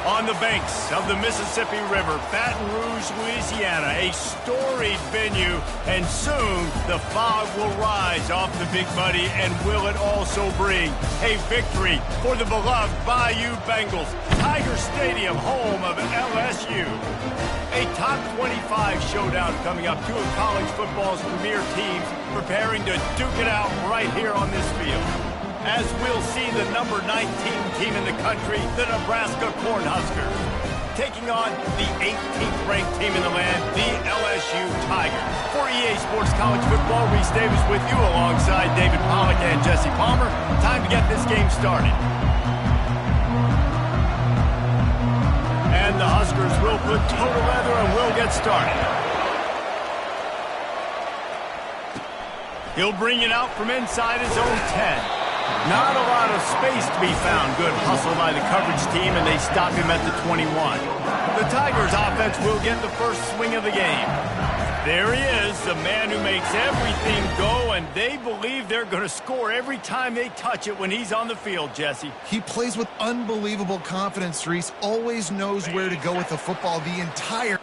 On the banks of the Mississippi River, Baton Rouge, Louisiana, a storied venue, and soon the fog will rise off the Big Muddy, and will it also bring a victory for the beloved Bayou Bengals, Tiger Stadium, home of LSU. A top 25 showdown coming up, two of college football's premier teams preparing to duke it out right here on this field. As we'll see the number 19 team in the country, the Nebraska Cornhuskers, taking on the 18th ranked team in the land, the LSU Tigers. For EA Sports College Football, Reese Davis with you alongside David Pollack and Jesse Palmer. Time to get this game started. And the Huskers will put total leather and will get started. He'll bring it out from inside his own 10. Not a lot of space to be found. Good hustle by the coverage team, and they stop him at the 21. The Tigers offense will get the first swing of the game. There he is, the man who makes everything go, and they believe they're going to score every time they touch it when he's on the field, Jesse. He plays with unbelievable confidence, Reese. Always knows where to go with the football the entire...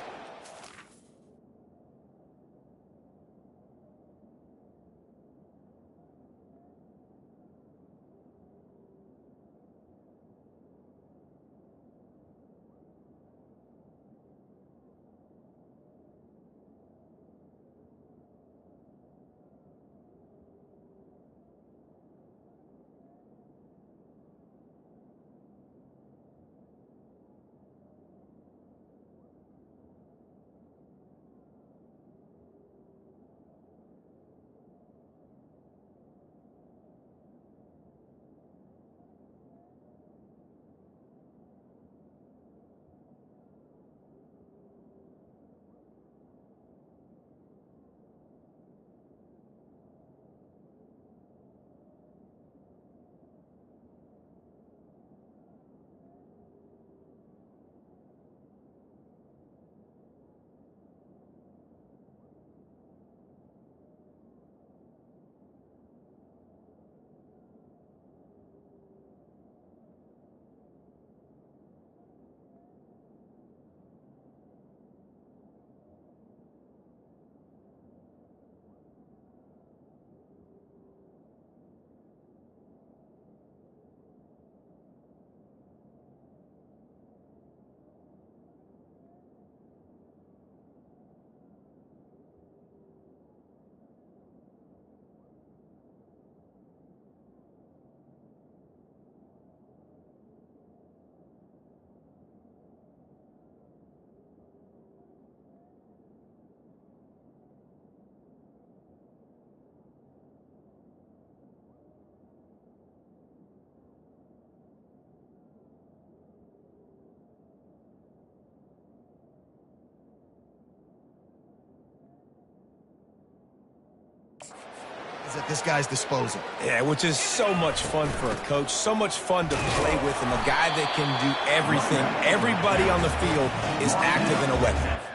at this guy's disposal. Yeah, which is so much fun for a coach, so much fun to play with, and a guy that can do everything. Everybody on the field is active in a weapon.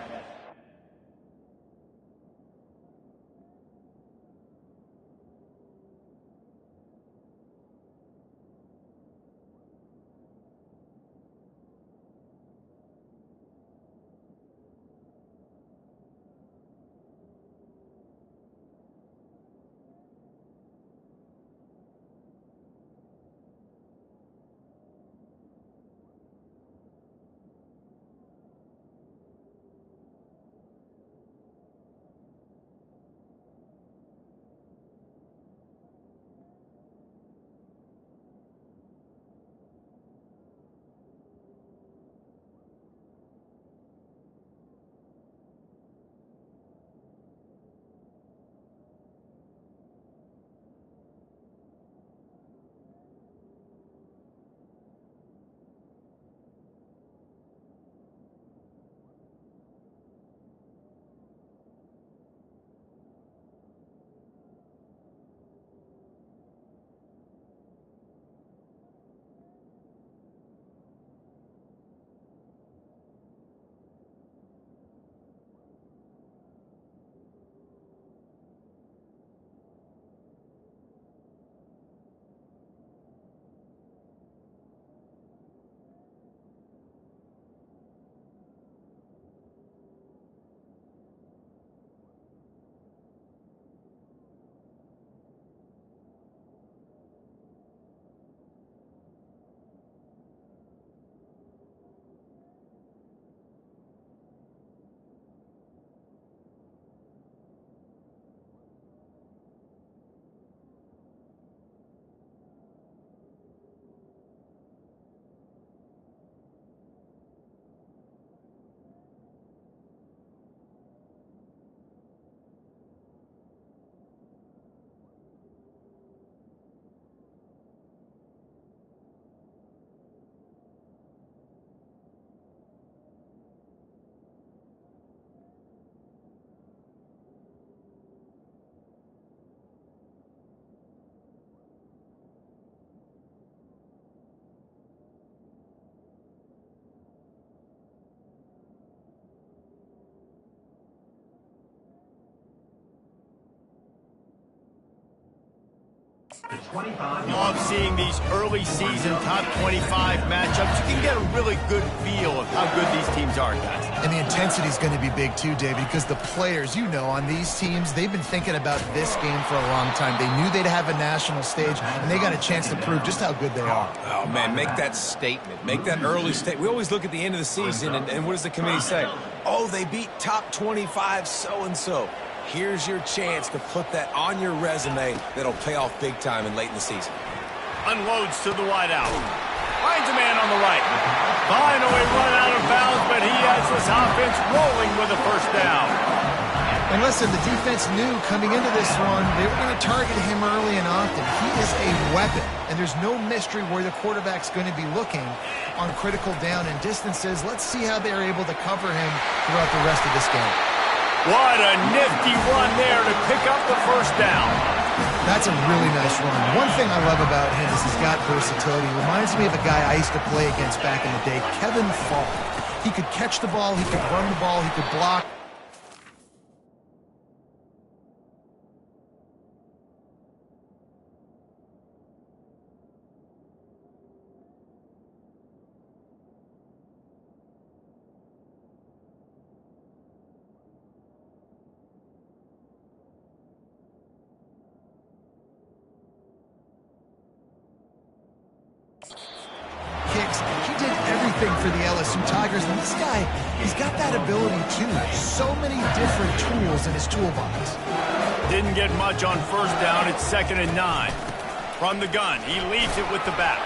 Love seeing these early season top 25 matchups. You can get a really good feel of how good these teams are, guys. And the intensity is going to be big too, David, because the players, you know, on these teams, they've been thinking about this game for a long time. They knew they'd have a national stage, and they got a chance to prove just how good they are. Oh, man, make that statement. Make that early statement. We always look at the end of the season, and what does the committee say? Oh, they beat top 25 so-and-so. Here's your chance to put that on your resume that'll pay off big time and late in the season. Unloads to the wide out. Finds a man on the right. Finally run out of bounds, but he has this offense rolling with a first down. And listen, the defense knew coming into this one, they were going to target him early and often. He is a weapon, and there's no mystery where the quarterback's going to be looking on critical down and distances. Let's see how they're able to cover him throughout the rest of this game. What a nifty run there to pick up the first down. That's a really nice run. One thing I love about him is he's got versatility. Reminds me of a guy I used to play against back in the day, Kevin Falk. He could catch the ball, he could run the ball, he could block. He did everything for the LSU Tigers, and this guy, he's got that ability too. So many different tools in his toolbox. Didn't get much on first down. It's 2nd and 9. From the gun, he leads it with the back.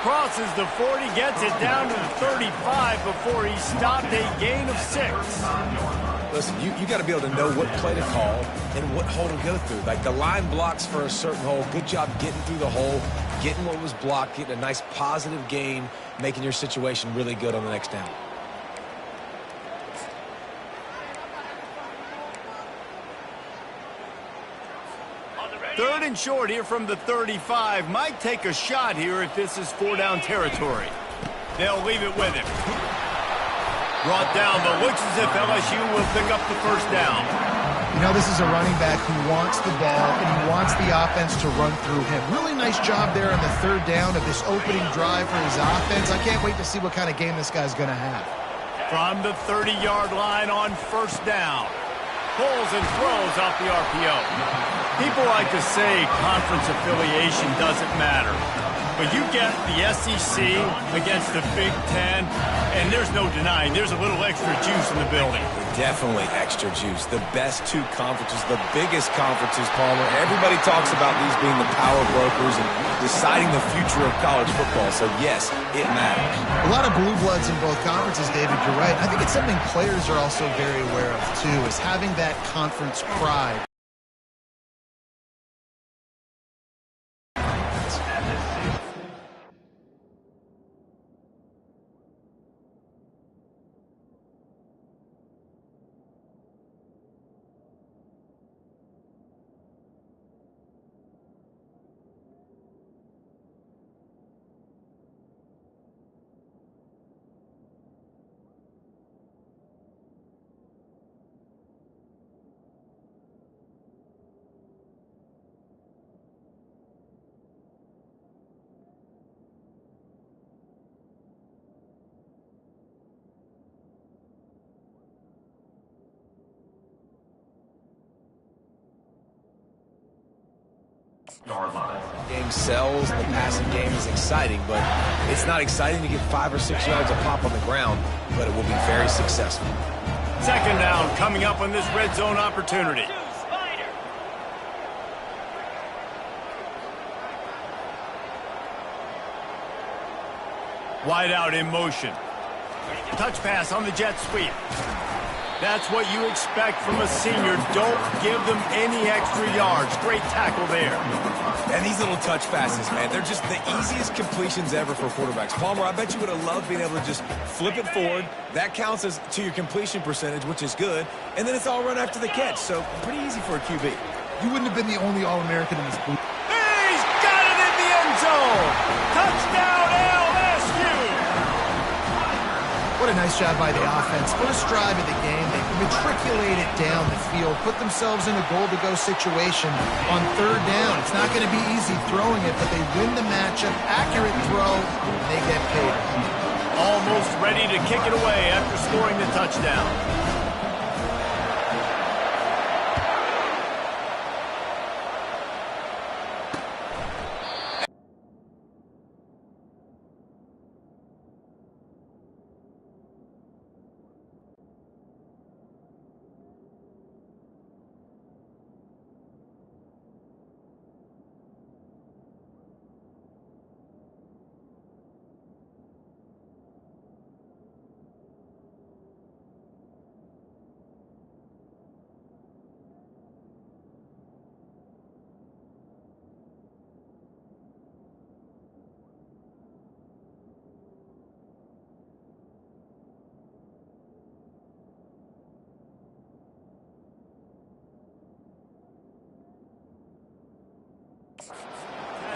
Crosses the 40, gets it down to the 35 before he stopped a gain of 6. Listen, you got to be able to know what play to call and what hole to go through. Like the line blocks for a certain hole. Good job getting through the hole, getting what was blocked, getting a nice positive gain, making your situation really good on the next down. Third and short here from the 35. Might take a shot here if this is 4-down territory. They'll leave it with him. Brought down, but looks as if LSU will pick up the first down. You know, this is a running back who wants the ball, and he wants the offense to run through him. Really nice job there on the 3rd down of this opening drive for his offense. I can't wait to see what kind of game this guy's going to have. From the 30-yard line on first down. Pulls and throws off the RPO. People like to say conference affiliation doesn't matter. But you get the SEC against the Big Ten, and there's no denying there's a little extra juice in the building. Definitely extra juice. The best two conferences, the biggest conferences, Palmer. Everybody talks about these being the power brokers and deciding the future of college football. So, yes, it matters. A lot of blue bloods in both conferences, David. You're right. I think it's something players are also very aware of, too, is having that conference pride. Game sells, the passing game is exciting, but it's not exciting to get 5 or 6 yards a pop on the ground, but it will be very successful. 2nd down coming up on this red zone opportunity. Wide out in motion. Touch pass on the jet sweep. That's what you expect from a senior. Don't give them any extra yards. Great tackle there. And these little touch passes, man, they're just the easiest completions ever for quarterbacks. Palmer, I bet you would have loved being able to just flip it forward. That counts as to your completion percentage, which is good. And then it's all run after the catch. So pretty easy for a QB. You wouldn't have been the only All-American in this booth. He's got it in the end zone. Touchdown LSU. What a nice job by the offense. First drive of the game, they matriculate it down the field, put themselves in a goal-to-go situation on third down. It's not going to be easy throwing it, but they win the matchup. Accurate throw, and they get paid. Almost ready to kick it away after scoring the touchdown.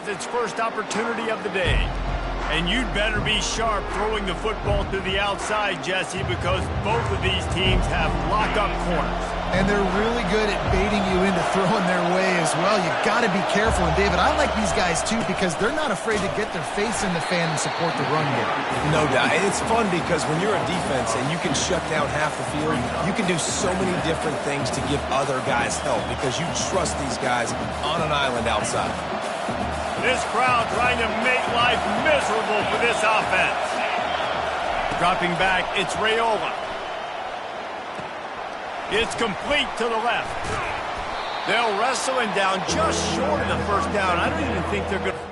Its first opportunity of the day. And you'd better be sharp throwing the football to the outside, Jesse, because both of these teams have lock-up corners. And they're really good at baiting you into throwing their way as well. You've got to be careful. And, David, I like these guys, too, because they're not afraid to get their face in the fan and support the run game. No doubt. And it's fun because when you're a defense and you can shut down half the field, you can do so many different things to give other guys help because you trust these guys on an island outside. This crowd trying to make life miserable for this offense. Dropping back, it's Raiola. It's complete to the left. They'll wrestle him down just short of the first down. I don't even think they're going to...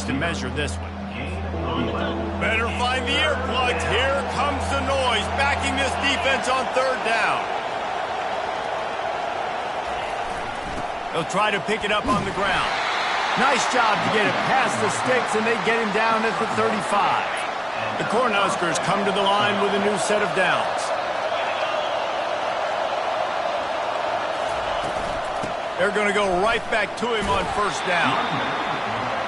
Needs to measure this one. Better find the earplugs. Here comes the noise, backing this defense on third down. They'll try to pick it up on the ground. Nice job to get it past the sticks, and they get him down at the 35. The Cornhuskers come to the line with a new set of downs. They're going to go right back to him on first down.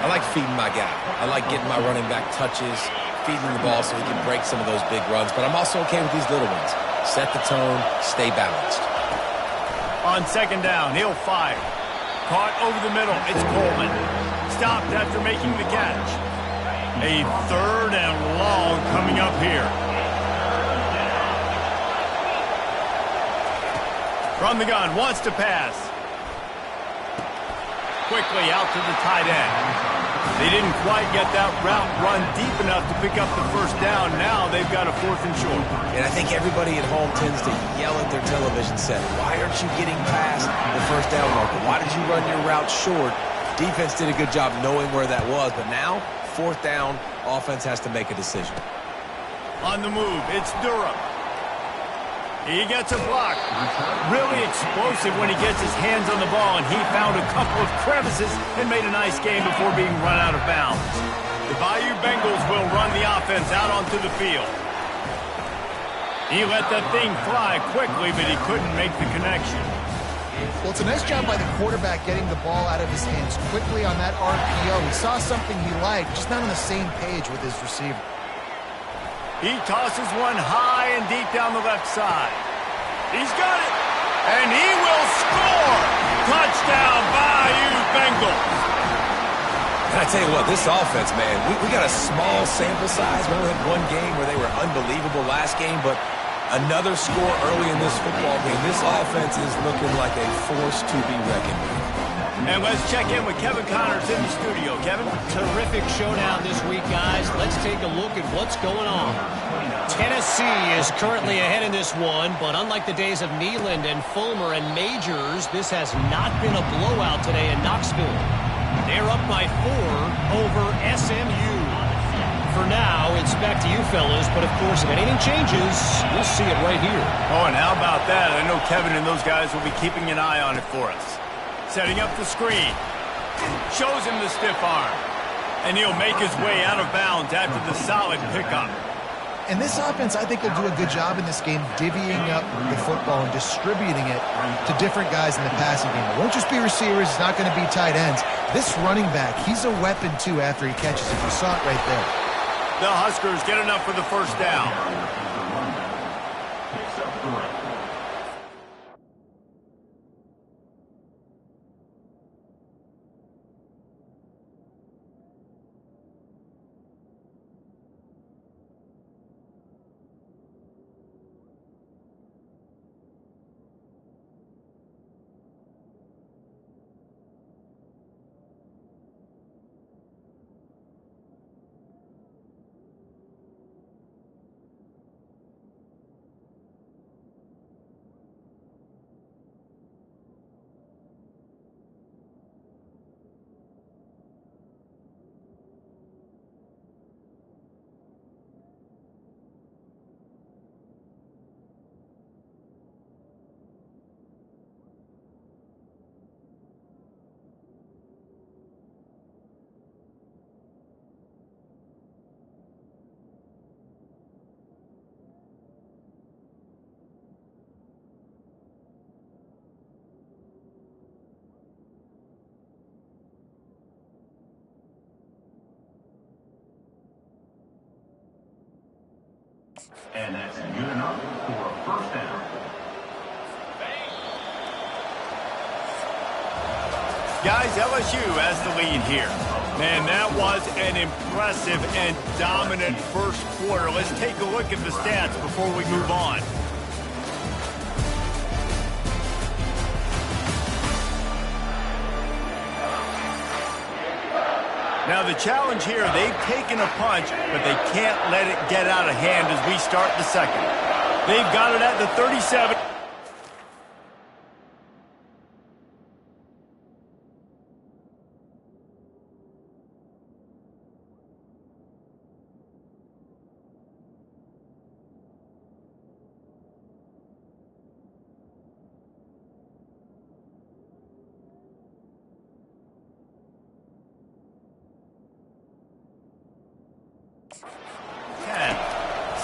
I like feeding my guy. I like getting my running back touches, feeding the ball so he can break some of those big runs, but I'm also okay with these little ones. Set the tone, stay balanced. On second down, he'll fire. Caught over the middle, it's Coleman. Stopped after making the catch. A third and long coming up here. From the gun, wants to pass. Quickly out to the tight end. They didn't quite get that route run deep enough to pick up the first down. Now they've got a fourth and short. And I think everybody at home tends to yell at their television set. Why aren't you getting past the first down marker? Why did you run your route short? Defense did a good job knowing where that was, but now, fourth down, offense has to make a decision. On the move, it's Durham. He gets a block. Really explosive when he gets his hands on the ball, and he found a couple of crevices and made a nice game before being run out of bounds. The Bayou Bengals will run the offense out onto the field. He let that thing fly quickly, but he couldn't make the connection. Well, it's a nice job by the quarterback getting the ball out of his hands quickly on that RPO. He saw something he liked, just not on the same page with his receiver. He tosses one high and deep down the left side. He's got it, and he will score! Touchdown, Bayou Bengals! And I tell you what, this offense, man, we got a small sample size. We only had one game where they were unbelievable last game, but another score early in this football game. This offense is looking like a force to be reckoned with. And let's check in with Kevin Connors in the studio. Kevin? Terrific showdown this week, guys. Let's take a look at what's going on. Tennessee is currently ahead in this one, but unlike the days of Neyland and Fulmer and Majors, this has not been a blowout today in Knoxville. They're up by 4 over SMU. For now, it's back to you fellas, but of course, if anything changes, we'll see it right here. Oh, and how about that? I know Kevin and those guys will be keeping an eye on it for us. Setting up the screen. Shows him the stiff arm. And he'll make his way out of bounds after the solid pickup. And this offense, I think, will do a good job in this game divvying up the football and distributing it to different guys in the passing game. It won't just be receivers. It's not going to be tight ends. This running back, he's a weapon, too, after he catches it. You saw it right there. The Huskers get enough for the first down. And that's good enough for a first down. Guys, LSU has the lead here. Man, that was an impressive and dominant first quarter. Let's take a look at the stats before we move on. Now, the challenge here, they've taken a punch, but they can't let it get out of hand as we start the second. They've got it at the 37.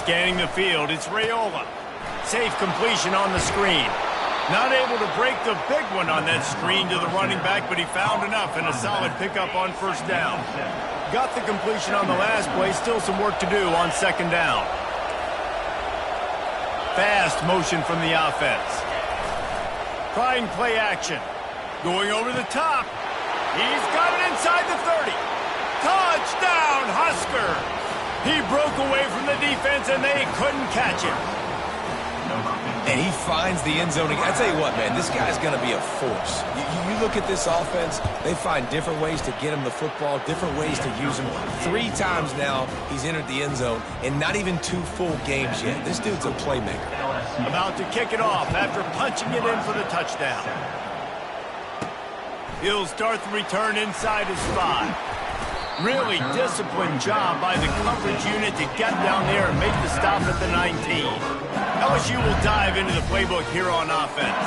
Scanning the field, it's Raiola. Safe completion on the screen. Not able to break the big one on that screen to the running back, but he found enough and a solid pickup on first down. Got the completion on the last play, still some work to do on second down. Fast motion from the offense. Trying play action. Going over the top. He's got it inside the 30. Touchdown, Husker! He broke away from the defense, and they couldn't catch him. And he finds the end zone. I tell you what, man, this guy's going to be a force. You look at this offense, they find different ways to get him the football, different ways to use him. 3 times now he's entered the end zone, and not even 2 full games yet. This dude's a playmaker. About to kick it off after punching it in for the touchdown. He'll start the return inside his 5. Really disciplined job by the coverage unit to get down there and make the stop at the 19. LSU will dive into the playbook here on offense.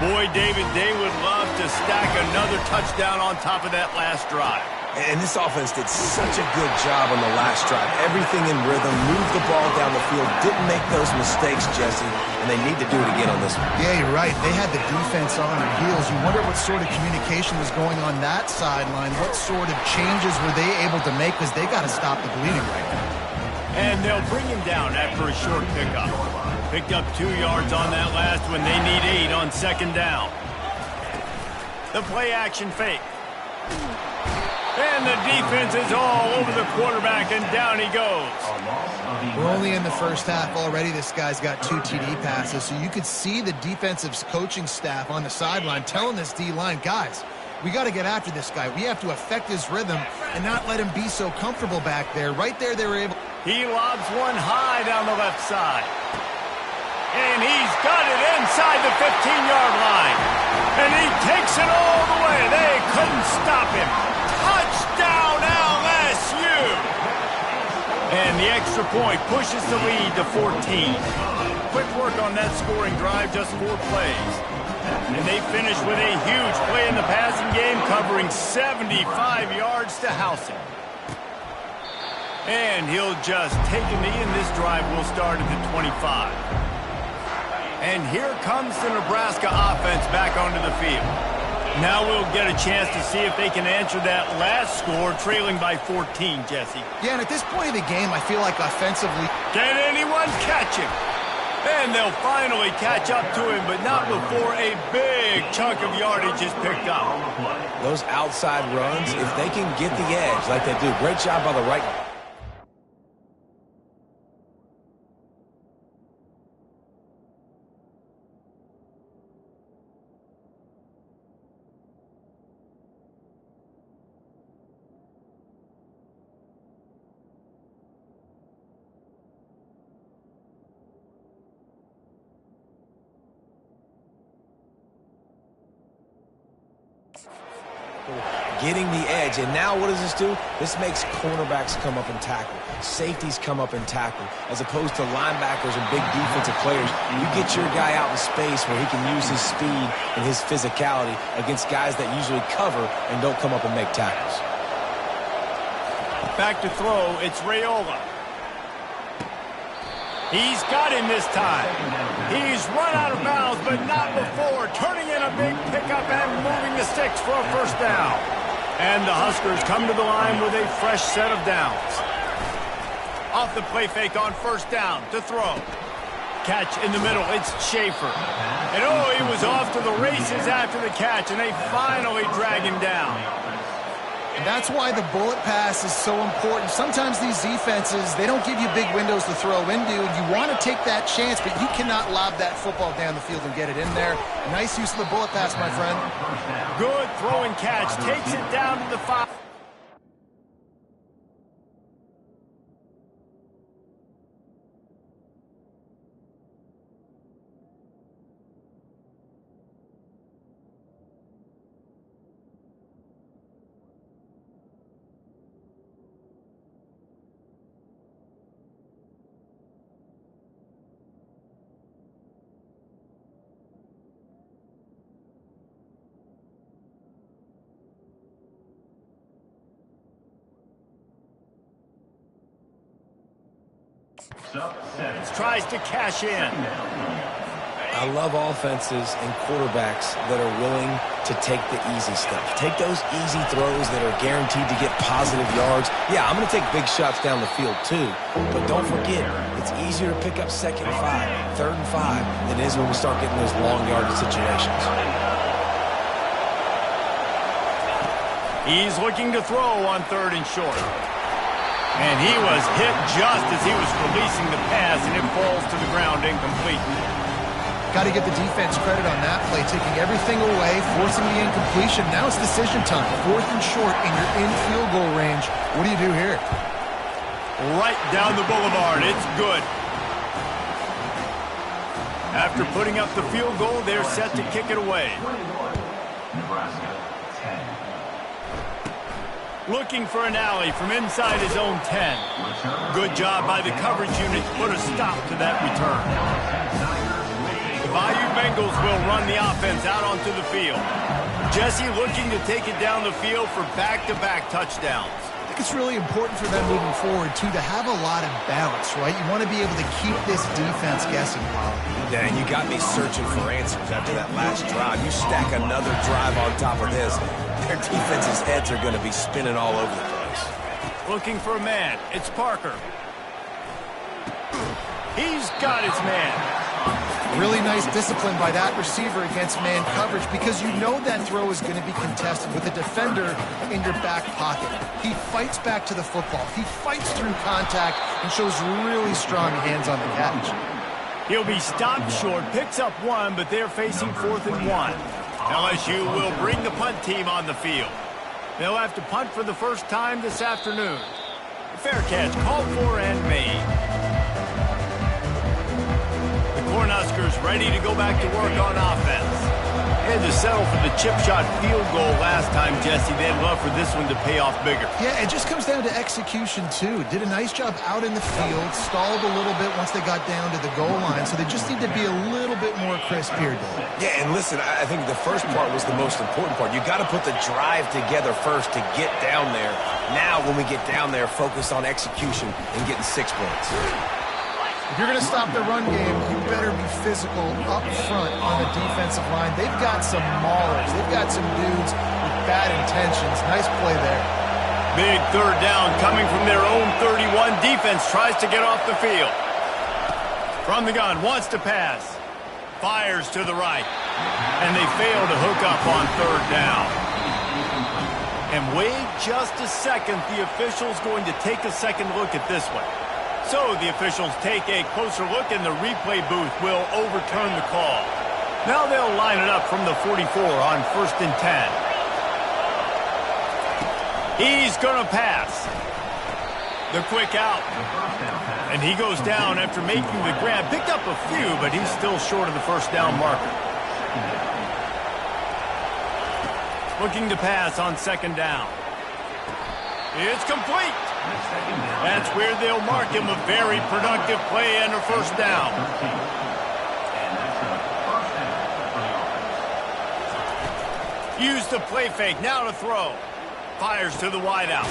Boy, David, they would love to stack another touchdown on top of that last drive. And this offense did such a good job on the last drive. Everything in rhythm, moved the ball down the field, didn't make those mistakes, Jesse, and they need to do it again on this one. Yeah, you're right. They had the defense on their heels. You wonder what sort of communication was going on that sideline. What sort of changes were they able to make, because they got to stop the bleeding right now. And they'll bring him down after a short pickup. Picked up 2 yards on that last one. They need 8 on second down. The play-action fake. And the defense is all over the quarterback, and down he goes. We're only in the first half already. This guy's got 2 TD passes, so you could see the defensive coaching staff on the sideline telling this D-line, guys, we got to get after this guy. We have to affect his rhythm and not let him be so comfortable back there. Right there, they were able. He lobs one high down the left side. And he's got it inside the 15-yard line. And he takes it all the way. They couldn't stop him. Touchdown, LSU! And the extra point pushes the lead to 14. Quick work on that scoring drive, just 4 plays. And they finish with a huge play in the passing game, covering 75 yards to house him. And he'll just take a knee, and this drive will start at the 25. And here comes the Nebraska offense back onto the field. Now we'll get a chance to see if they can answer that last score, trailing by 14, Jesse. Yeah, and at this point of the game, I feel like offensively. Can anyone catch him? And they'll finally catch up to him, but not before a big chunk of yardage is picked up. Those outside runs, if they can get the edge like they do, great job by the right. Getting the edge, and now what does this do? This makes cornerbacks come up and tackle, safeties come up and tackle, as opposed to linebackers and big defensive players. You get your guy out in space where he can use his speed and his physicality against guys that usually cover and don't come up and make tackles. Back to throw, it's Raiola. He's got him this time. He's run out of bounds, but not before. Turning in a big pickup and moving the sticks for a first down. And the Huskers come to the line with a fresh set of downs. Off the play fake on first down to throw. Catch in the middle, it's Schaefer. And oh, he was off to the races after the catch, and they finally drag him down. And that's why the bullet pass is so important. Sometimes these defenses, they don't give you big windows to throw into, and you want to take that chance, but you cannot lob that football down the field and get it in there. Nice use of the bullet pass, my friend. Good throw and catch. Takes it down to the 5. Tries to cash in. I love offenses and quarterbacks that are willing to take the easy stuff. Take those easy throws that are guaranteed to get positive yards. Yeah, I'm going to take big shots down the field too. But don't forget, it's easier to pick up 2nd and 5, 3rd and 5 than it is when we start getting those long yardage situations. He's looking to throw on 3rd and short. And he was hit just as he was releasing the pass, and it falls to the ground incomplete. Got to give the defense credit on that play, taking everything away, forcing the incompletion. Now it's decision time. 4th and short, and you're in field goal range. What do you do here? Right down the boulevard. It's good. After putting up the field goal, they're set to kick it away. Nebraska, 10. Looking for an alley from inside his own 10. Good job by the coverage unit to put a stop to that return. Bengals will run the offense out onto the field. Jesse looking to take it down the field for back-to-back touchdowns. I think it's really important for them moving forward, too, to have a lot of balance, right? You want to be able to keep this defense guessing, Pollard. Yeah, and you got me searching for answers after that last drive. You stack another drive on top of this, their defense's heads are going to be spinning all over the place. Looking for a man. It's Parker. He's got his man. Really nice discipline by that receiver against man coverage because you know that throw is going to be contested with a defender in your back pocket. He fights back to the football. He fights through contact and shows really strong hands on the catch. He'll be stopped short, picks up one, but they're facing 4th and 1. LSU will bring the punt team on the field. They'll have to punt for the first time this afternoon. Fair catch called for and made. Cornhuskers ready to go back to work on offense. Had to settle for the chip shot field goal last time, Jesse. They'd love for this one to pay off bigger. Yeah, it just comes down to execution, too. Did a nice job out in the field, stalled a little bit once they got down to the goal line, so they just need to be a little bit more crisp here, Dave. Yeah, and listen, I think the first part was the most important part. You got to put the drive together first to get down there. Now, when we get down there, focus on execution and getting 6 points. If you're going to stop the run game, you better be physical up front on the defensive line. They've got some maulers. They've got some dudes with bad intentions. Nice play there. Big 3rd down coming from their own 31. Defense tries to get off the field. From the gun, wants to pass. Fires to the right. And they fail to hook up on 3rd down. And wait just a second. The official's going to take a second look at this one. So the officials take a closer look and the replay booth will overturn the call. Now they'll line it up from the 44 on 1st and 10. He's going to pass. The quick out. And he goes down after making the grab. Picked up a few, but he's still short of the 1st down marker. Looking to pass on 2nd down. It's complete. That's where they'll mark him a very productive play under 1st down. Use the play fake, now to throw. Fires to the wideout.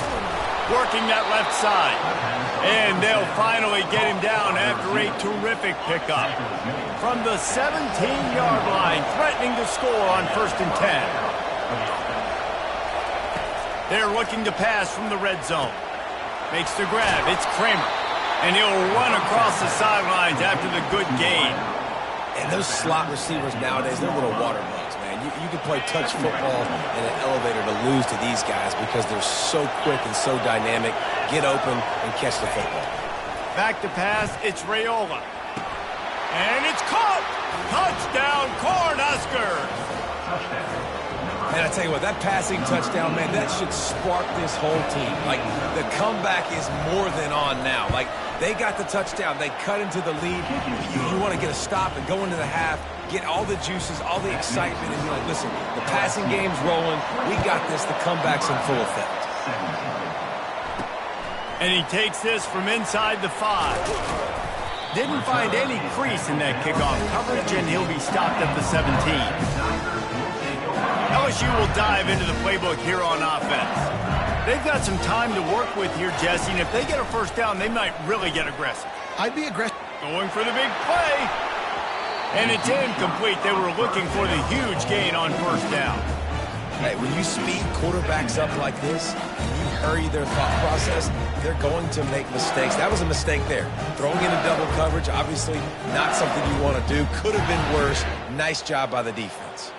Working that left side. And they'll finally get him down after a terrific pickup. From the 17-yard line, threatening to score on 1st and 10. They're looking to pass from the red zone. Makes the grab. It's Kramer. And he'll run across the sidelines after the good gain. And those slot receivers nowadays, they're little water bugs, man. You can play touch football in an elevator to lose to these guys because they're so quick and so dynamic. Get open and catch the football. Back to pass. It's Raiola. And it's caught. Touchdown, Cornhuskers. Man, I tell you what, that passing touchdown, man, that should spark this whole team. Like, the comeback is more than on now. Like, they got the touchdown. They cut into the lead. You want to get a stop and go into the half, get all the juices, all the excitement, and be like, listen, the passing game's rolling. We got this. The comeback's in full effect. And he takes this from inside the 5. Didn't find any crease in that kickoff coverage, and he'll be stopped at the 17. LSU will dive into the playbook here on offense. They've got some time to work with here, Jesse, and if they get a 1st down, they might really get aggressive. I'd be aggressive. Going for the big play. And it's incomplete. They were looking for the huge gain on 1st down. Hey, when you speed quarterbacks up like this, and you hurry their thought process, they're going to make mistakes. That was a mistake there. Throwing into double coverage, obviously not something you want to do. Could have been worse. Nice job by the defense.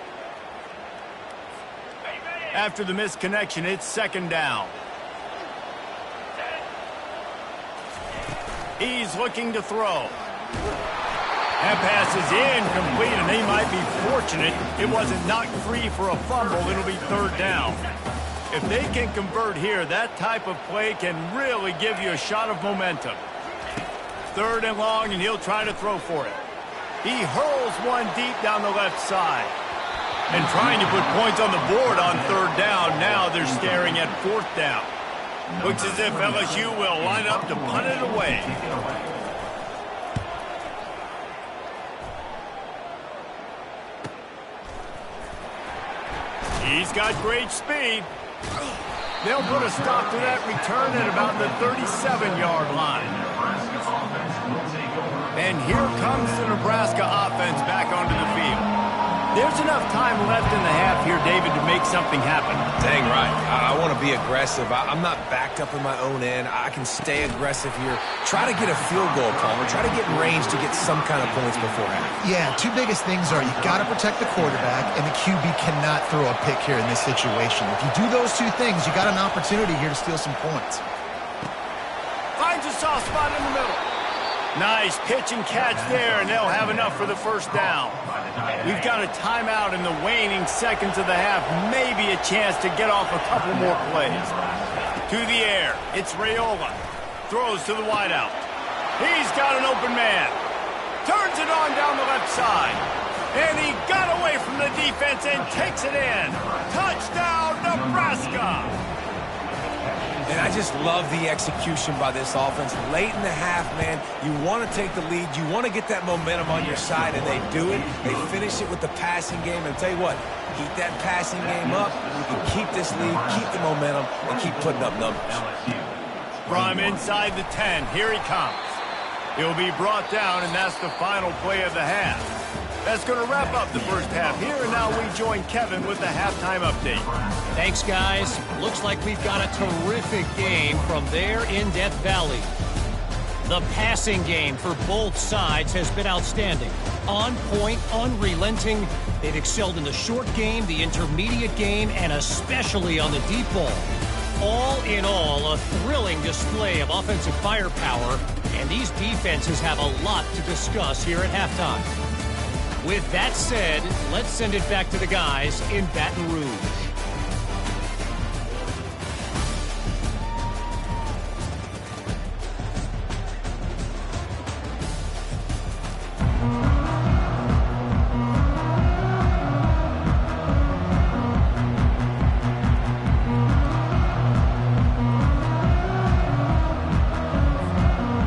After the missed connection, it's 2nd down. He's looking to throw. That pass is incomplete, and they might be fortunate it wasn't knocked free for a fumble. It'll be 3rd down. If they can convert here, that type of play can really give you a shot of momentum. 3rd and long, and he'll try to throw for it. He hurls one deep down the left side. And trying to put points on the board on 3rd down. Now they're staring at 4th down. Looks as if LSU will line up to punt it away. He's got great speed. They'll put a stop to that return at about the 37-yard line. And here comes the Nebraska offense back onto the field. There's enough time left in the half here, David, to make something happen. Dang right. I want to be aggressive. I'm not backed up in my own end. I can stay aggressive here. Try to get a field goal, Palmer. Try to get in range to get some kind of points before half. Yeah, two biggest things are you got to protect the quarterback, and the QB cannot throw a pick here in this situation. If you do those two things, you got an opportunity here to steal some points. Finds a soft spot in the middle. Nice pitch and catch there, and they'll have enough for the first down. We've got a timeout in the waning seconds of the half. Maybe a chance to get off a couple more plays. To the air, it's Raiola. Throws to the wideout. He's got an open man. Turns it on down the left side. And he got away from the defense and takes it in. Touchdown, Nebraska! And I just love the execution by this offense. Late in the half, man, you want to take the lead. You want to get that momentum on your side, and they do it. They finish it with the passing game. And I'll tell you what, keep that passing game up. You can keep this lead, keep the momentum, and keep putting up numbers. From inside the 10, here he comes. He'll be brought down, and that's the final play of the half. That's going to wrap up the first half here, and now we join Kevin with the halftime update. Thanks, guys. Looks like we've got a terrific game from there in Death Valley. The passing game for both sides has been outstanding. On point, unrelenting. They've excelled in the short game, the intermediate game, and especially on the deep ball. All in all, a thrilling display of offensive firepower, and these defenses have a lot to discuss here at halftime. With that said, let's send it back to the guys in Baton Rouge.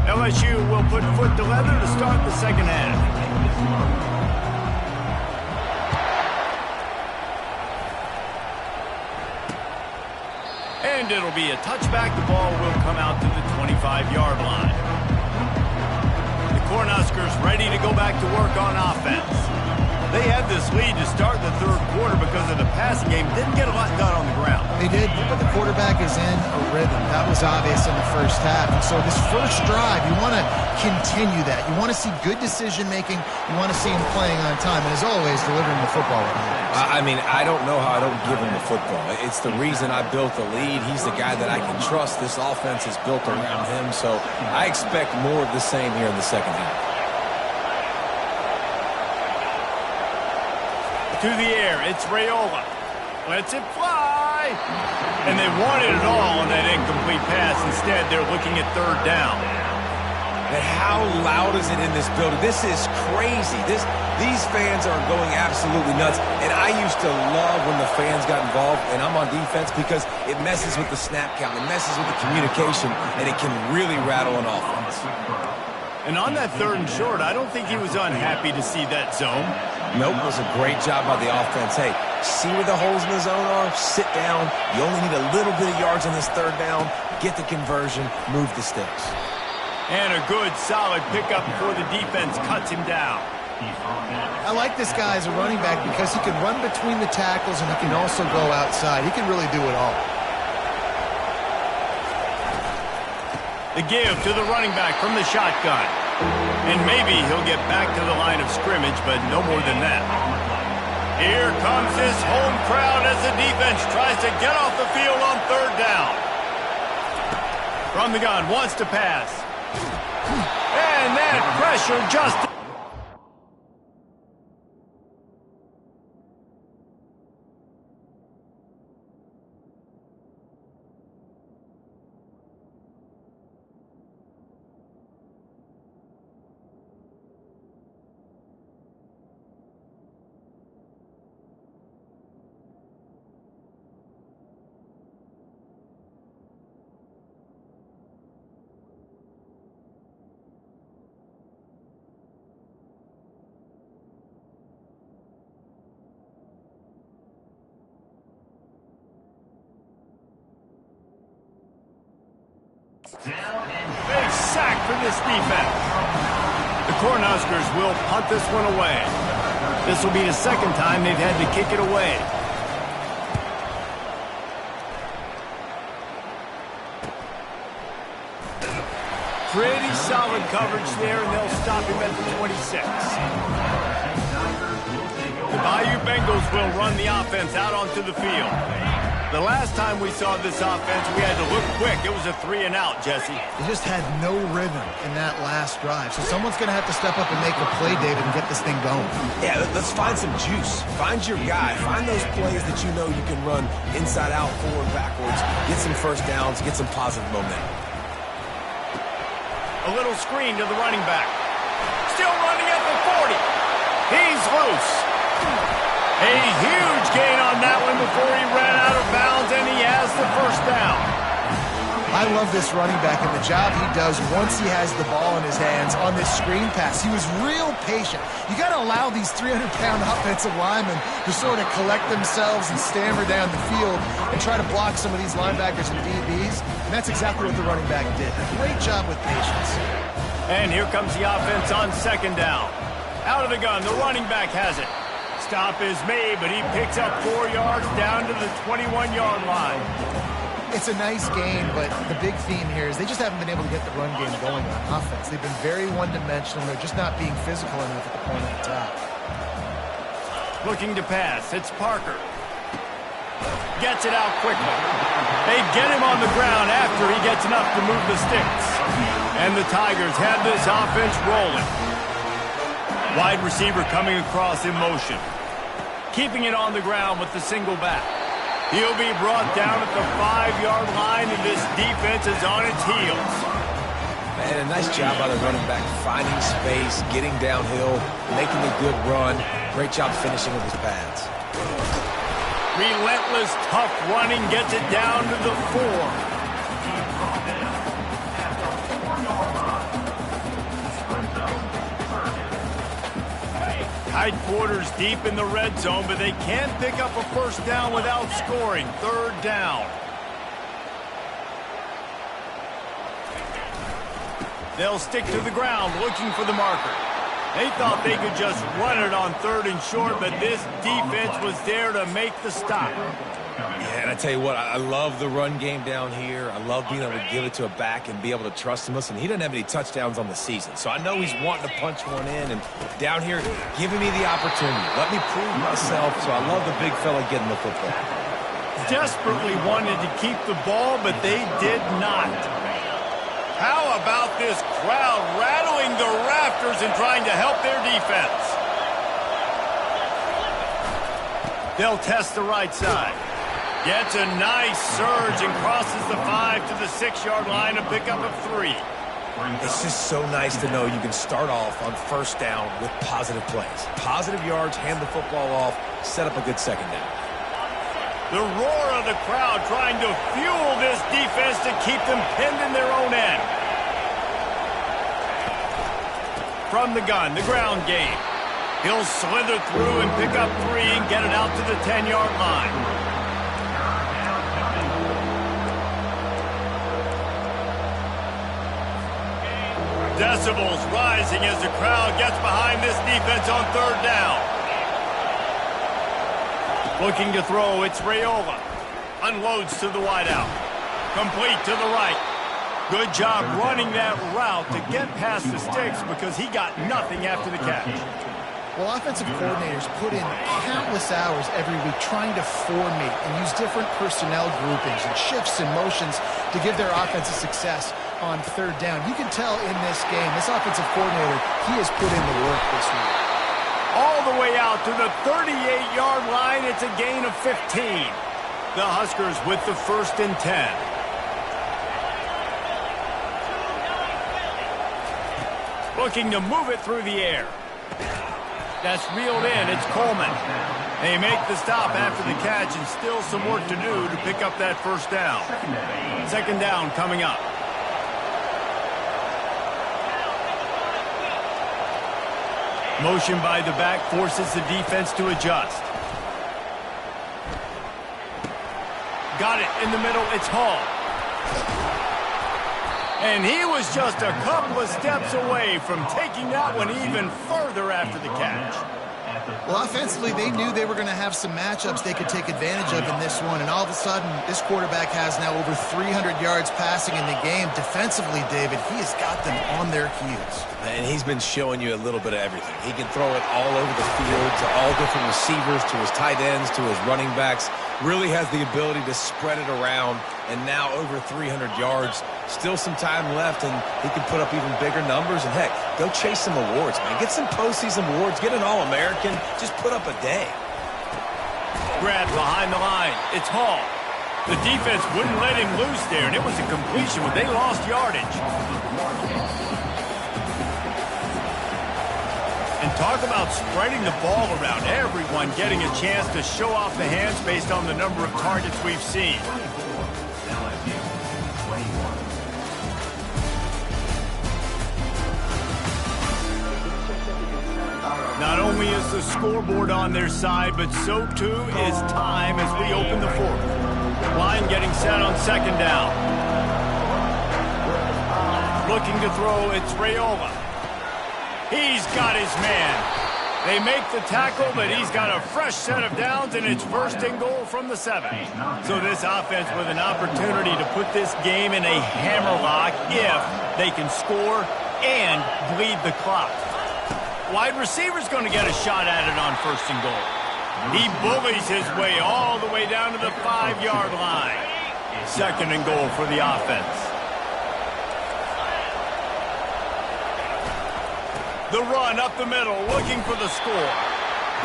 LSU will put foot to leather to start the second half. And it'll be a touchback. The ball will come out to the 25-yard line. The Cornhuskers ready to go back to work on offense. They had this lead to start the third quarter because of the passing game. Didn't get a lot done on the ground. They did, but the quarterback is in a rhythm. That was obvious in the first half. And so this first drive, you want to continue that. You want to see good decision-making. You want to see him playing on time. And as always, delivering the football. I mean, I don't know how I don't give him the football. It's the reason I built the lead. He's the guy that I can trust. This offense is built around him. So I expect more of the same here in the second half. To the air, it's Raiola. Lets it fly. And they wanted it all on that incomplete pass. Instead, they're looking at third down. And how loud is it in this building? This is crazy. These fans are going absolutely nuts. And I used to love when the fans got involved, and I'm on defense, because it messes with the snap count. It messes with the communication, and it can really rattle an offense. And on that third and short, I don't think he was unhappy to see that zone. Nope, it was a great job by the offense. Hey, see where the holes in the zone are? Sit down. You only need a little bit of yards on this third down. Get the conversion. Move the sticks. And a good, solid pickup before the defense cuts him down. I like this guy as a running back because he can run between the tackles and he can also go outside. He can really do it all. The give to the running back from the shotgun. And maybe he'll get back to the line of scrimmage, but no more than that. Here comes his home crowd as the defense tries to get off the field on third down. From the gun, wants to pass. And that pressure just... Big sack for this defense. The Cornhuskers will punt this one away. This will be the second time they've had to kick it away. Pretty solid coverage there, and they'll stop him at the 26. The Bayou Bengals will run the offense out onto the field. The last time we saw this offense, we had to look quick. It was a 3-and-out, Jesse. They just had no rhythm in that last drive. So someone's going to have to step up and make a play, David, and get this thing going. Yeah, let's find some juice. Find your guy. Find those plays that you know you can run inside out, forward, backwards. Get some first downs. Get some positive momentum. A little screen to the running back. Still running at the 40. He's loose. A huge gain on that one before he ran out of bounds, and he has the first down. I love this running back and the job he does once he has the ball in his hands on this screen pass. He was real patient. You got to allow these 300-pound offensive linemen to sort of collect themselves and stammer down the field and try to block some of these linebackers and DBs, and that's exactly what the running back did. A great job with patience. And here comes the offense on second down. Out of the gun, the running back has it. Stop is made, but he picks up 4 yards down to the 21-yard line. It's a nice gain, but the big theme here is they just haven't been able to get the run game going on offense. They've been very one-dimensional. They're just not being physical enough at the point of attack. Looking to pass. It's Parker. Gets it out quickly. They get him on the ground after he gets enough to move the sticks. And the Tigers have this offense rolling. Wide receiver coming across in motion. Keeping it on the ground with the single back. He'll be brought down at the 5-yard line, and this defense is on its heels. Man, a nice job by the running back, finding space, getting downhill, making a good run. Great job finishing with his pads. Relentless, tough running gets it down to the 4. Tight quarters deep in the red zone, but they can't pick up a first down without scoring. Third down. They'll stick to the ground looking for the marker. They thought they could just run it on 3rd and short, but this defense was there to make the stop. Yeah, and I tell you what, I love the run game down here. I love being able to give it to a back and be able to trust him. Listen, he doesn't have any touchdowns on the season, so I know he's wanting to punch one in. And down here, giving me the opportunity. Let me prove myself, so I love the big fella getting the football. Desperately wanted to keep the ball, but they did not. How about this crowd rattling the rafters and trying to help their defense? They'll test the right side. Gets a nice surge and crosses the 5 to the 6-yard line, a pickup of 3. It's just so nice to know you can start off on first down with positive plays. Positive yards, hand the football off, set up a good second down. The roar of the crowd trying to fuel this defense to keep them pinned in their own end. From the gun, the ground game. He'll slither through and pick up 3 and get it out to the 10-yard line. Decibels rising as the crowd gets behind this defense on 3rd down. Looking to throw, it's Raiola. Unloads to the wideout. Complete to the right. Good job running that route to get past the sticks because he got nothing after the catch. Well, offensive coordinators put in countless hours every week trying to formate and use different personnel groupings and shifts and motions to give their offense a success on 3rd down. You can tell in this game, this offensive coordinator, he has put in the work this week. All the way out to the 38-yard line, it's a gain of 15. The Huskers with the 1st and 10. Looking to move it through the air. That's reeled in. It's Coleman. They make the stop after the catch, and still some work to do to pick up that first down. Second down coming up. Motion by the back forces the defense to adjust. Got it in the middle. It's Hall. And he was just a couple of steps away from taking that one even further after the catch. Well, offensively, they knew they were going to have some matchups they could take advantage of in this one, and all of a sudden, this quarterback has now over 300 yards passing in the game. Defensively, David, he has got them on their heels. And he's been showing you a little bit of everything. He can throw it all over the field to all different receivers, to his tight ends, to his running backs. Really has the ability to spread it around, and now over 300 yards. Still some time left, and he can put up even bigger numbers. And, heck, go chase some awards, man. Get some postseason awards. Get an All-American. Just put up a day. Grabbed behind the line. It's Hall. The defense wouldn't let him loose there, and it was a completion, but they lost yardage. And talk about spreading the ball around. Everyone getting a chance to show off the hands based on the number of targets we've seen. Not only is the scoreboard on their side, but so too is time as we open the fourth. Line getting set on second down. Looking to throw, it's Raiola. He's got his man. They make the tackle, but he's got a fresh set of downs, and it's first and goal from the 7. So this offense with an opportunity to put this game in a hammerlock if they can score and bleed the clock. Wide receiver's going to get a shot at it on first and goal. He bullies his way all the way down to the 5-yard line. Second and goal for the offense. The run up the middle, looking for the score.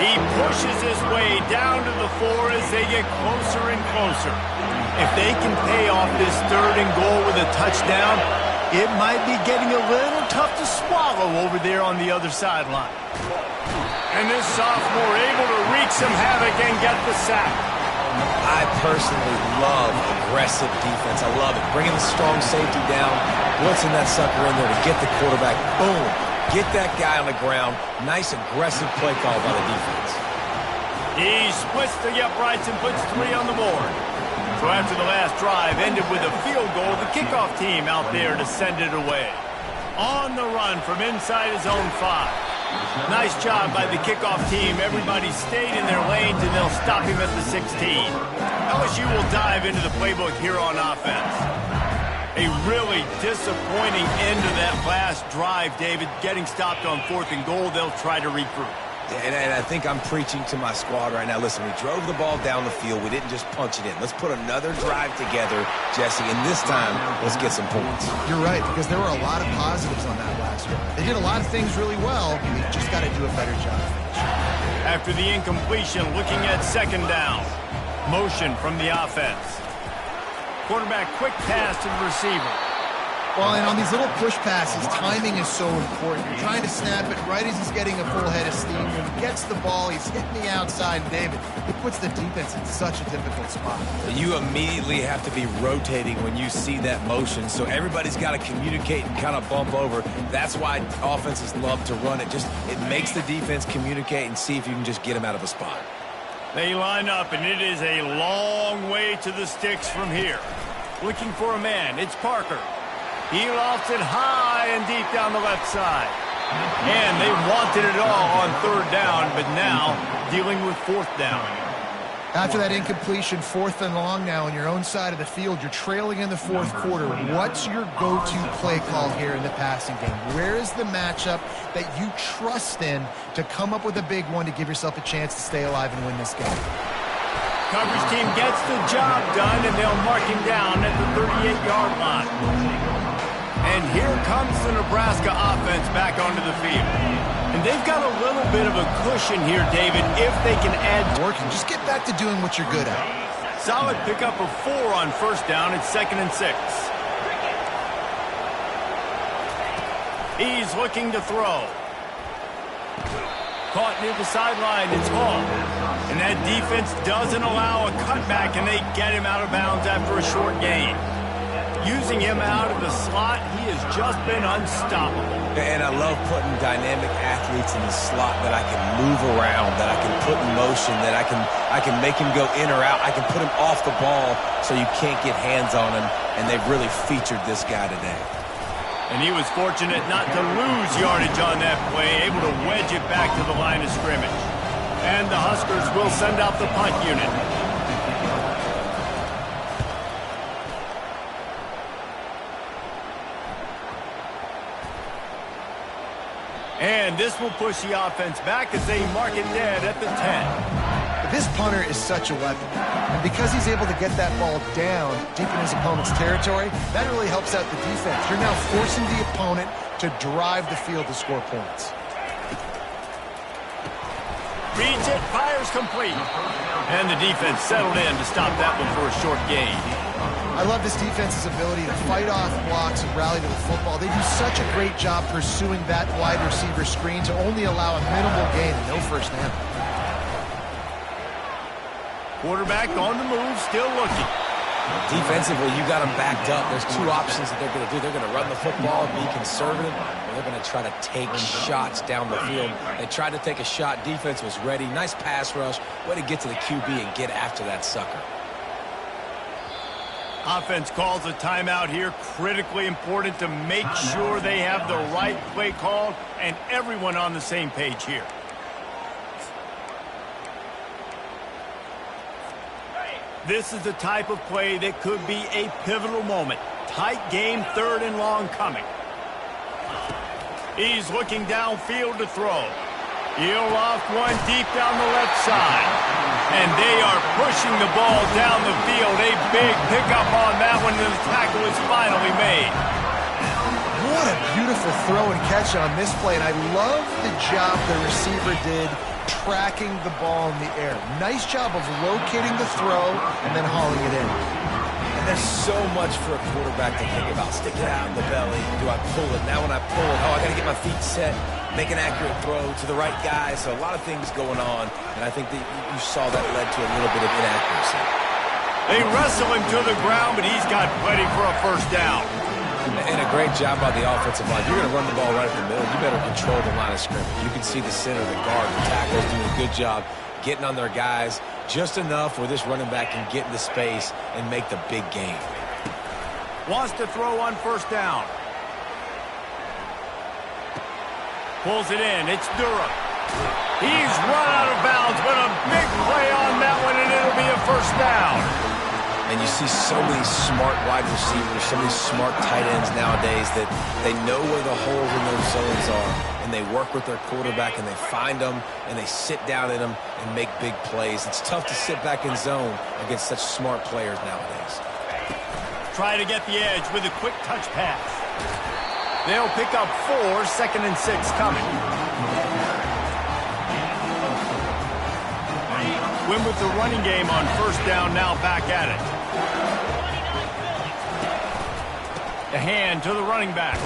He pushes his way down to the 4 as they get closer and closer. If they can pay off this third and goal with a touchdown, it might be getting a little tough to swallow over there on the other sideline. And this sophomore able to wreak some havoc and get the sack. I personally love aggressive defense. I love it. Bringing the strong safety down, blitzing that sucker in there to get the quarterback. Boom. Get that guy on the ground. Nice aggressive play call by the defense. He splits the uprights and puts 3 on the board. So after the last drive ended with a field goal, the kickoff team out there to send it away. On the run from inside his own 5. Nice job by the kickoff team. Everybody stayed in their lanes, and they'll stop him at the 16. LSU will dive into the playbook here on offense. A really disappointing end to that last drive, David. Getting stopped on 4th and goal, they'll try to regroup. And I think I'm preaching to my squad right now. Listen, we drove the ball down the field. We didn't just punch it in. Let's put another drive together, Jesse, and this time, let's get some points. You're right, because there were a lot of positives on that last drive. They did a lot of things really well. They just got to do a better job. After the incompletion, looking at second down. Motion from the offense. Quarterback quick pass to the receiver. Well, and on these little push passes, timing is so important. You're trying to snap it right as he's getting a full head of steam. When he gets the ball, he's hitting the outside. David, it puts the defense in such a difficult spot. You immediately have to be rotating when you see that motion, so everybody's got to communicate and kind of bump over. That's why offenses love to run it. It makes the defense communicate and see if you can just get them out of a spot. They line up, and it is a long way to the sticks from here. Looking for a man, it's Parker. He lofts it high and deep down the left side. And they wanted it all on 3rd down, but now dealing with 4th down. After that incompletion, 4th and long now on your own side of the field, you're trailing in the 4th quarter. What's your go-to play call here in the passing game? Where is the matchup that you trust in to come up with a big one to give yourself a chance to stay alive and win this game? Coverage team gets the job done, and they'll mark him down at the 38-yard line. And here comes the Nebraska offense back onto the field. And they've got a little bit of a cushion here, David, if they can add work and just get back to doing what you're good at. Solid pickup of 4 on 1st down. It's 2nd and 6. He's looking to throw. Caught near the sideline. It's Hall. And that defense doesn't allow a cutback, and they get him out of bounds after a short gain. Using him out of the slot, he has just been unstoppable. And I love putting dynamic athletes in the slot that I can move around, that I can put in motion, that I can make him go in or out. I can put him off the ball so you can't get hands on him, and they've really featured this guy today. And he was fortunate not to lose yardage on that play, able to wedge it back to the line of scrimmage. And the Huskers will send out the punt unit. And this will push the offense back as they mark it dead at the 10. This punter is such a weapon. And because he's able to get that ball down deep in his opponent's territory, that really helps out the defense. You're now forcing the opponent to drive the field to score points. Reads it, fires complete. And the defense settled in to stop that one for a short gain. I love this defense's ability to fight off blocks and rally to the football. They do such a great job pursuing that wide receiver screen to only allow a minimal gain and no first down. Quarterback on the move, still looking. Defensively, you got them backed up. There's two options that they're going to do. They're going to run the football and be conservative, or they're going to try to take shots down the field. They tried to take a shot. Defense was ready. Nice pass rush. Way to get to the QB and get after that sucker. Offense calls a timeout here. Critically important to make sure they have the right play called and everyone on the same page here. This is the type of play that could be a pivotal moment. Tight game, 3rd and long coming. He's looking downfield to throw. He'll loft one deep down the left side. And they are pushing the ball down the field. A big pickup on that one, and the tackle is finally made. What a beautiful throw and catch on this play, and I love the job the receiver did tracking the ball in the air. Nice job of locating the throw and then hauling it in. And there's so much for a quarterback to think about. Stick it out in the belly. Do I pull it? Now when I pull it, I got to get my feet set, make an accurate throw to the right guy. So a lot of things going on, and I think that you saw that led to a little bit of inaccuracy. They wrestle him to the ground, but he's got plenty for a first down. And a great job by the offensive line. You're going to run the ball right in the middle. You better control the line of scrimmage. You can see the center, the guard, the tackles doing a good job getting on their guys just enough where this running back can get into space and make the big game. Wants to throw on first down. Pulls it in. It's Durham. He's run out of bounds, but a big play on that one, and it'll be a first down. And you see so many smart wide receivers, so many smart tight ends nowadays that they know where the holes in those zones are, and they work with their quarterback, and they find them, and they sit down in them and make big plays. It's tough to sit back in zone against such smart players nowadays. Try to get the edge with a quick touch pass. They'll pick up 4, 2nd and 6 coming. Win with the running game on first down, now back at it. The hand to the running back.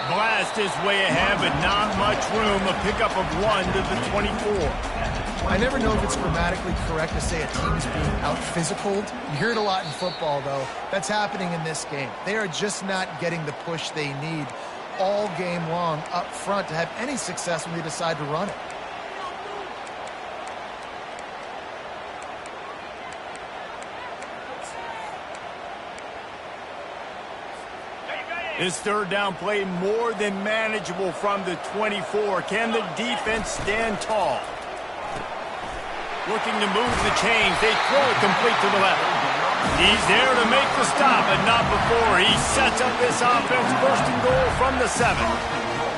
Blast his way ahead, but not much room. A pickup of 1 to the 24. I never know if it's grammatically correct to say a team's being out-physicaled. You hear it a lot in football, though. That's happening in this game. They are just not getting the push they need all game long up front to have any success when they decide to run it. This third down play more than manageable from the 24. Can the defense stand tall? Looking to move the chains. They throw it complete to the left. He's there to make the stop, but not before. He sets up this offense, 1st and goal from the 7.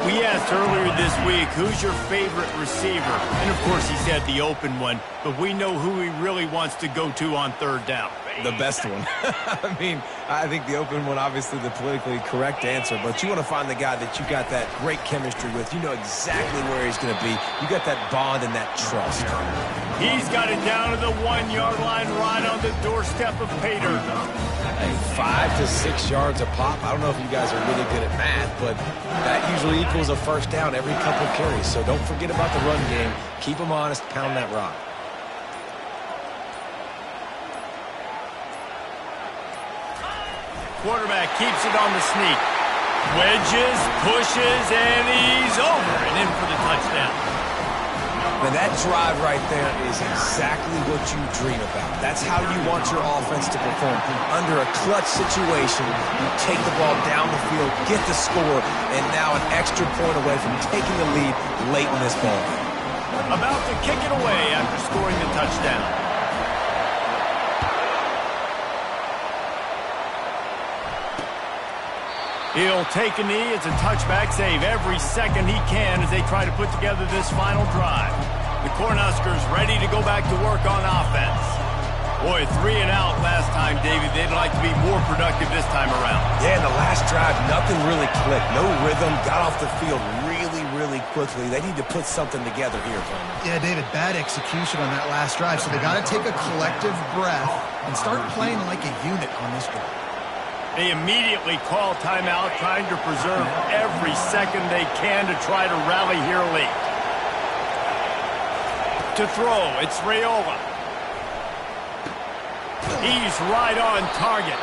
We asked earlier this week, who's your favorite receiver? And, of course, he said the open one, but we know who he really wants to go to on third down. The best one. I mean, I think the open one, obviously the politically correct answer, but you want to find the guy that you got that great chemistry with. You know exactly where he's going to be. You got that bond and that trust. He's got it down to the 1-yard line right on the doorstep of Pater. Hey, 5 to 6 yards a pop. I don't know if you guys are really good at math, but that usually equals a first down every couple of carries. So don't forget about the run game. Keep them honest. Pound that rock. Quarterback keeps it on the sneak. Wedges, pushes, and he's over and in for the touchdown. Man, that drive right there is exactly what you dream about. That's how you want your offense to perform. Under a clutch situation, you take the ball down the field, get the score, and now an extra point away from taking the lead late in this ball game. About to kick it away after scoring the touchdown. He'll take a knee. It's a touchback save every second he can as they try to put together this final drive. The Cornhuskers ready to go back to work on offense. Boy, 3 and out last time, David. They'd like to be more productive this time around. Yeah, in the last drive, nothing really clicked. No rhythm, got off the field really quickly. They need to put something together here. Yeah, David, bad execution on that last drive. So they got to take a collective breath and start playing like a unit on this drive. They immediately call timeout, trying to preserve every second they can to try to rally here late. To throw, it's Raiola. He's right on target.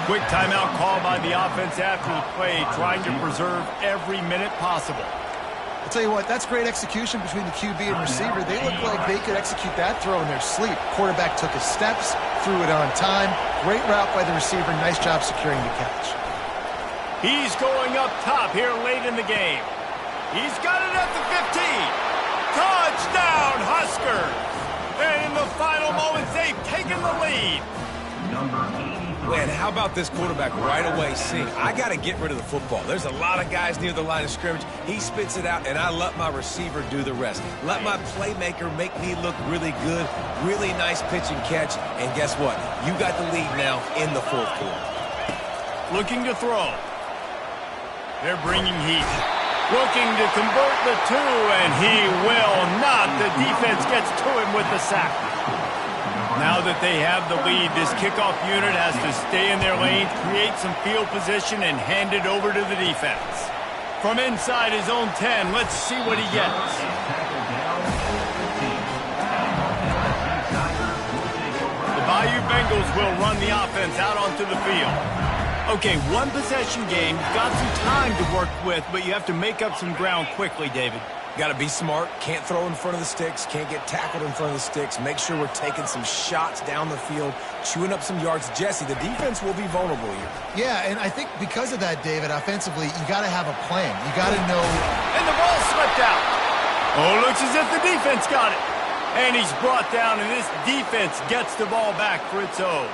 Quick timeout call by the offense after the play, trying to preserve every minute possible. I'll tell you what, that's great execution between the QB and receiver. They look like they could execute that throw in their sleep. Quarterback took his steps, threw it on time. Great route by the receiver. Nice job securing the catch. He's going up top here late in the game. He's got it at the 15. Touchdown, Huskers! And in the final moments, they've taken the lead. Man, how about this quarterback right away seeing, I got to get rid of the football. There's a lot of guys near the line of scrimmage. He spits it out, and I let my receiver do the rest. Let my playmaker make me look really good. Really nice pitch and catch. And guess what? You got the lead now in the fourth quarter. Looking to throw. They're bringing heat. Looking to convert the 2, and he will not. The defense gets to him with the sack. Now that they have the lead, this kickoff unit has to stay in their lanes, create some field position, and hand it over to the defense. From inside his own 10, let's see what he gets. The Bayou Bengals will run the offense out onto the field. Okay, one possession game, got some time to work with, but you have to make up some ground quickly, David. Got to be smart. Can't throw in front of the sticks. Can't get tackled in front of the sticks. Make sure we're taking some shots down the field, chewing up some yards. Jesse, the defense will be vulnerable here. Yeah, and I think because of that, David, offensively, you got to have a plan. You got to know. And the ball slipped out. Oh, looks as if the defense got it. And he's brought down, and this defense gets the ball back for its own.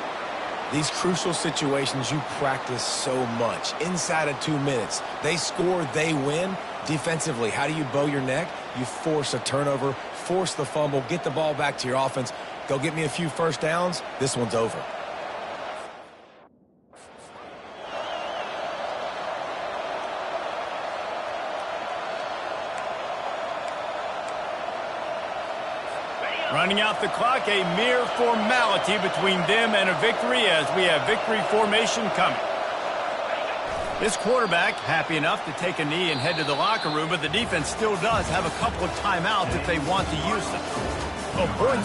These crucial situations you practice so much. Inside of 2 minutes, they score, they win. Defensively, how do you bow your neck? You force a turnover, force the fumble, get the ball back to your offense. Go get me a few first downs. This one's over. Running out the clock, a mere formality between them and a victory as we have victory formation coming. This quarterback happy enough to take a knee and head to the locker room, but the defense still does have a couple of timeouts if they want to use them. Oh, boy.